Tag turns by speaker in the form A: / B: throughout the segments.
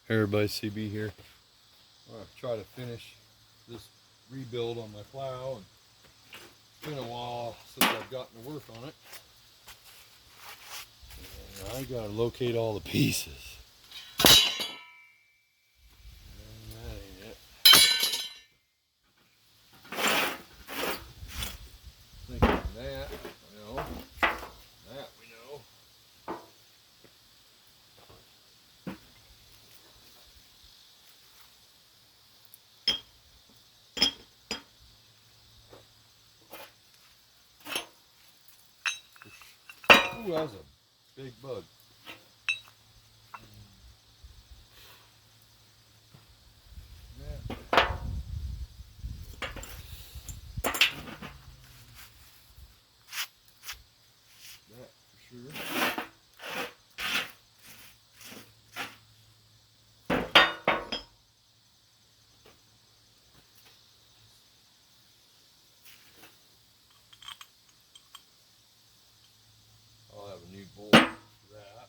A: Hey everybody, CB here. I'm going to try to finish this rebuild on my plow. And it's been a while since I've gotten to work on it. And I got to locate all the pieces. And that ain't it. Thinking that, that we know. Ooh, that was a big bug. Yeah. That for sure. I'll have a new bolt for that.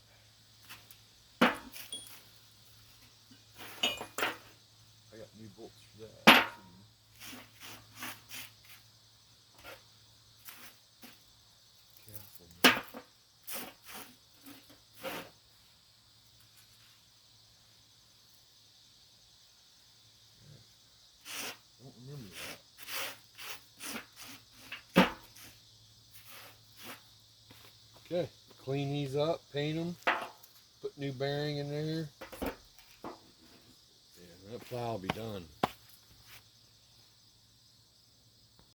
A: I got new bolts for that. Careful, man. Don't remember that. Okay, clean these up, paint them, put new bearing in there, and that plow will be done.